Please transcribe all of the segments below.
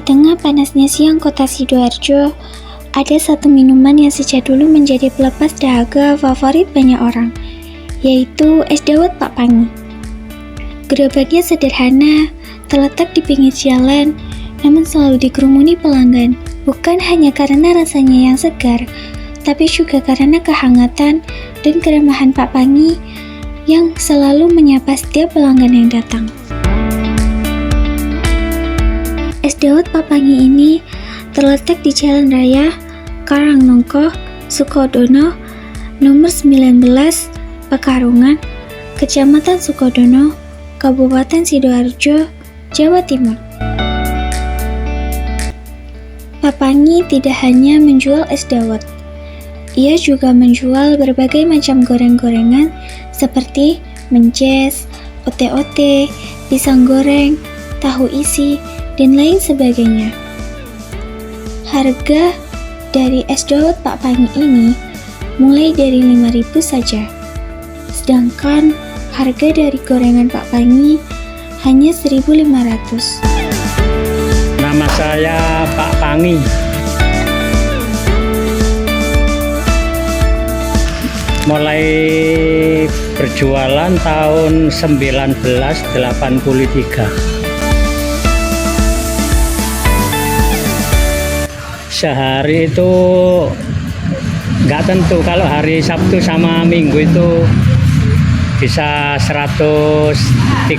tengah panasnya siang kota Sidoarjo, ada satu minuman yang sejak dulu menjadi pelepas dahaga favorit banyak orang, yaitu es dawet Pak Pangi. Gerobaknya sederhana, terletak di pinggir jalan, namun selalu dikerumuni pelanggan, bukan hanya karena rasanya yang segar, tapi juga karena kehangatan dan keramahan Pak Pangi yang selalu menyapa setiap pelanggan yang datang. Es dawet Pak Pangi ini terletak di Jalan Raya Karangnongko, Sukodono, nomor 19, Pekarungan, Kecamatan Sukodono, Kabupaten Sidoarjo, Jawa Timur. Pak Pangi tidak hanya menjual es dawet, ia juga menjual berbagai macam goreng-gorengan seperti mences, ote-ote, pisang goreng, tahu isi, dan lain sebagainya. Harga dari es dawet Pak Pangi ini mulai dari 5.000 saja. Sedangkan harga dari gorengan Pak Pangi hanya 1.500. Nama saya Pak Pangi. Mulai berjualan tahun 1983. Sehari itu nggak tentu, kalau hari Sabtu sama Minggu itu bisa 135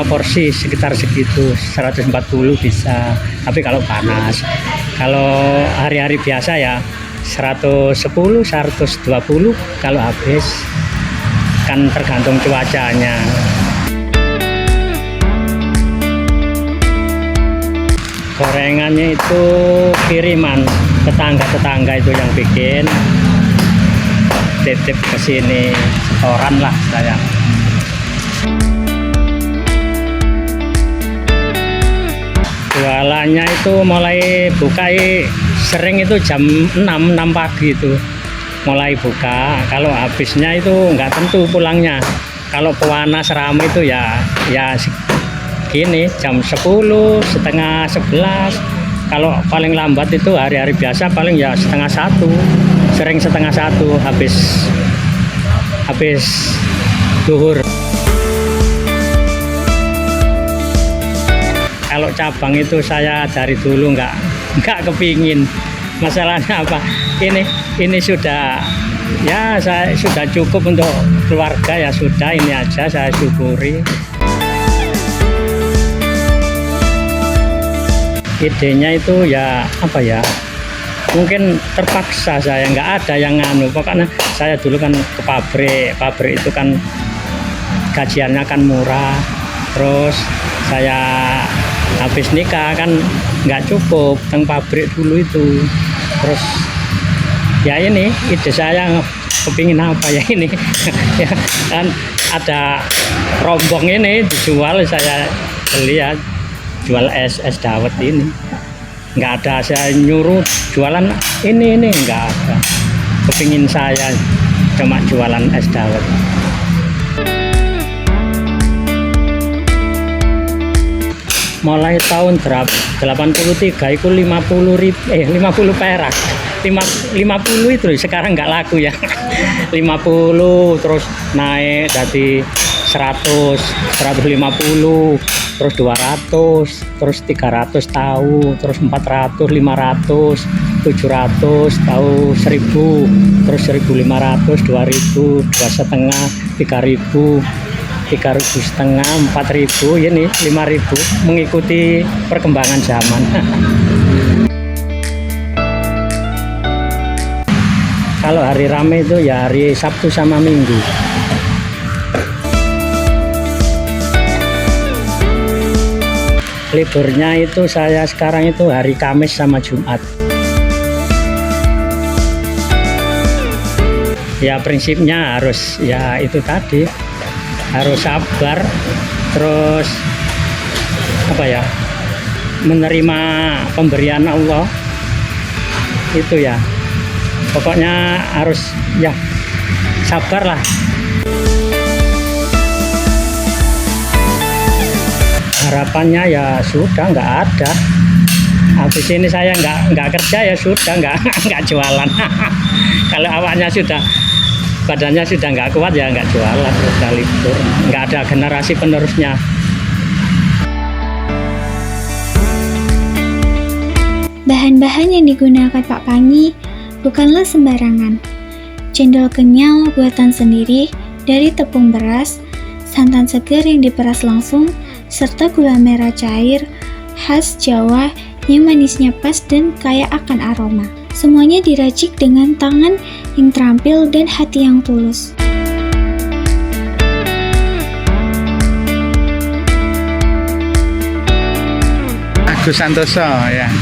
porsi, sekitar segitu, 140 bisa. Tapi kalau panas, kalau hari-hari biasa ya 110, 120 kalau habis, kan tergantung cuacanya. Gorengannya itu kiriman, tetangga-tetangga itu yang bikin, titip ke sini, setoran lah saya. Jualannya itu mulai buka sering itu jam 6 pagi itu mulai buka. Kalau habisnya itu nggak tentu pulangnya. Kalau panas ramai itu ya gini jam 10, setengah 11. Kalau paling lambat itu hari-hari biasa paling ya setengah 1, sering setengah 1 habis duhur. Kalau cabang itu saya dari dulu nggak kepingin. Masalahnya apa? Ini sudah ya, saya sudah cukup untuk keluarga, ya sudah, ini aja saya syukuri. Idenya itu ya apa ya, mungkin terpaksa, saya nggak ada yang nganu. Pokoknya saya dulu kan ke pabrik itu kan gajiannya kan murah, terus saya habis nikah kan nggak cukup teng pabrik dulu itu, terus ya ini ide saya kepingin apa ya ini ya kan ada rombong ini dijual, saya beli ya, jual es dawet ini. Nggak ada saya nyuruh jualan ini nggak ada, kepingin saya cuma jualan es dawet. Mulai tahun 83 itu 50 perak, 50 itu sekarang nggak laku ya. 50 terus naik dari 100, 150, terus 200, terus 300 tahu, terus 400, 500, 700 tahu, 1000, terus 1500, 2000, 2,5, 3000, 3.500, 4.000, ini 5.000, mengikuti perkembangan zaman. Kalau hari rame itu ya hari Sabtu sama Minggu. Liburnya itu saya sekarang itu hari Kamis sama Jumat. Ya prinsipnya harus ya itu tadi, harus sabar, terus apa ya, menerima pemberian Allah itu ya, pokoknya harus ya sabar lah. Harapannya ya sudah nggak ada, habis ini saya nggak kerja ya sudah nggak jualan. Kalau awaknya sudah badannya sudah nggak kuat ya nggak jualan, sudah libur, nggak ada generasi penerusnya. Bahan-bahan yang digunakan Pak Pangi bukanlah sembarangan. Cendol kenyal buatan sendiri dari tepung beras, santan segar yang diperas langsung, serta gula merah cair khas Jawa yang manisnya pas dan kaya akan aroma. Semuanya diracik dengan tangan yang terampil dan hati yang tulus. Agus Santoso ya.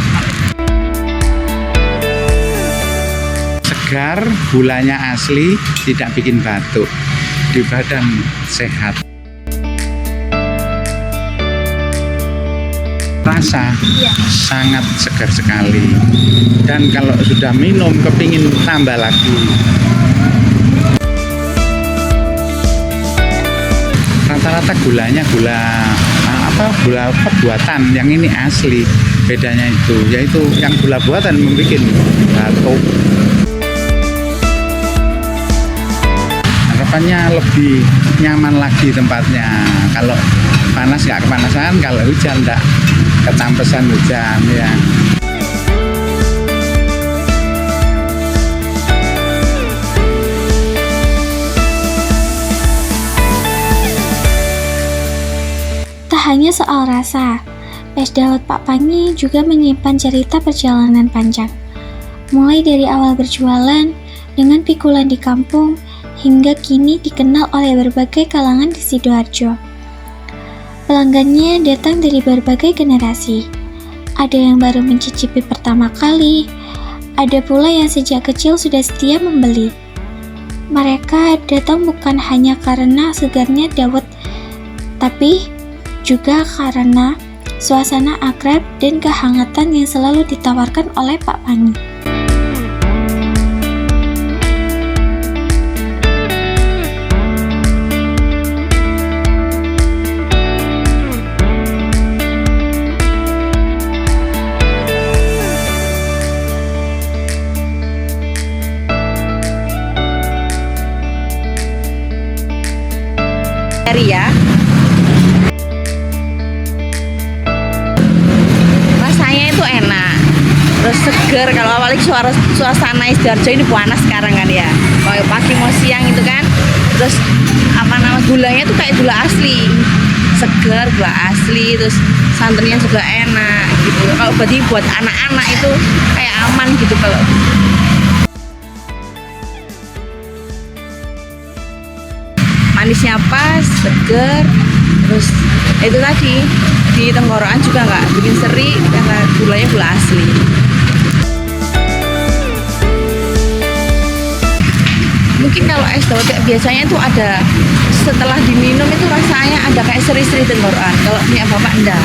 Segar, gulanya asli, tidak bikin batuk, di badan sehat. Rasa sangat segar sekali, dan kalau sudah minum kepingin tambah lagi. Rata-rata gulanya gula buatan, yang ini asli. Bedanya itu, yaitu yang gula buatan membuat batuk. Harapannya lebih nyaman lagi tempatnya. Kalau panas nggak kepanasan, kalau hujan nggak ketampesan hujan ya. Tak hanya soal rasa, es dawet Pak Pangi juga menyimpan cerita perjalanan panjang. Mulai dari awal berjualan dengan pikulan di kampung, hingga kini dikenal oleh berbagai kalangan di Sidoarjo. Pelanggannya datang dari berbagai generasi. Ada yang baru mencicipi pertama kali, ada pula yang sejak kecil sudah setia membeli. Mereka datang bukan hanya karena segarnya dawet, tapi juga karena suasana akrab dan kehangatan yang selalu ditawarkan oleh Pak Pangi. Ya, rasanya itu enak, terus seger. Kalau awalnya suasana Sidoarjo ini panas sekarang kan ya, kayak pagi mau siang itu kan, terus gulanya tuh kayak gula asli, seger, gula asli, terus santannya juga enak gitu. Kalau buat anak-anak itu kayak aman gitu. Kalau manisnya pas, seger, terus itu tadi di tenggorokan juga nggak bikin seri karena gulanya gula asli. Mungkin kalau es dawet biasanya itu ada setelah diminum itu rasanya ada kayak seri-seri tenggorokan. Kalau punya bapak enggak.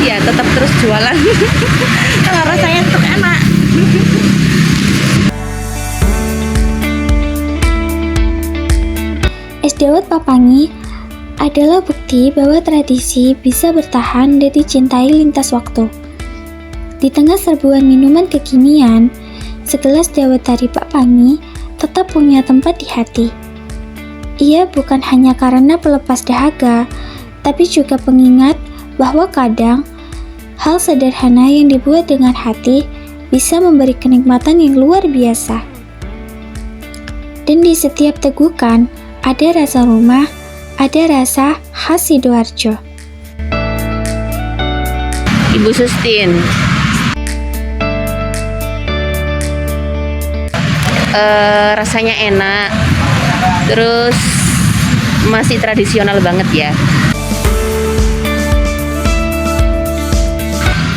Ya tetap terus jualan. Kalau rasanya tetap enak. Es dawet Pak Pangi adalah bukti bahwa tradisi bisa bertahan dan dicintai lintas waktu. Di tengah serbuan minuman kekinian, segelas dawet dari Pak Pangi tetap punya tempat di hati. Ia bukan hanya karena pelepas dahaga, tapi juga pengingat bahwa kadang hal sederhana yang dibuat dengan hati bisa memberi kenikmatan yang luar biasa. Dan di setiap tegukan, ada rasa rumah, ada rasa khas Sidoarjo. Ibu Sustin. Rasanya enak, terus masih tradisional banget ya.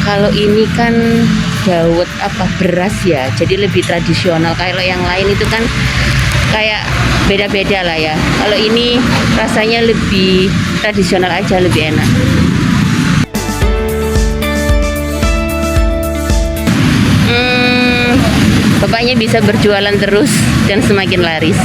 Kalau ini kan dawet beras ya, jadi lebih tradisional. Kalau yang lain itu kan kayak beda-beda lah ya. Kalau ini rasanya lebih tradisional aja, lebih enak. Bapaknya bisa berjualan terus dan semakin laris.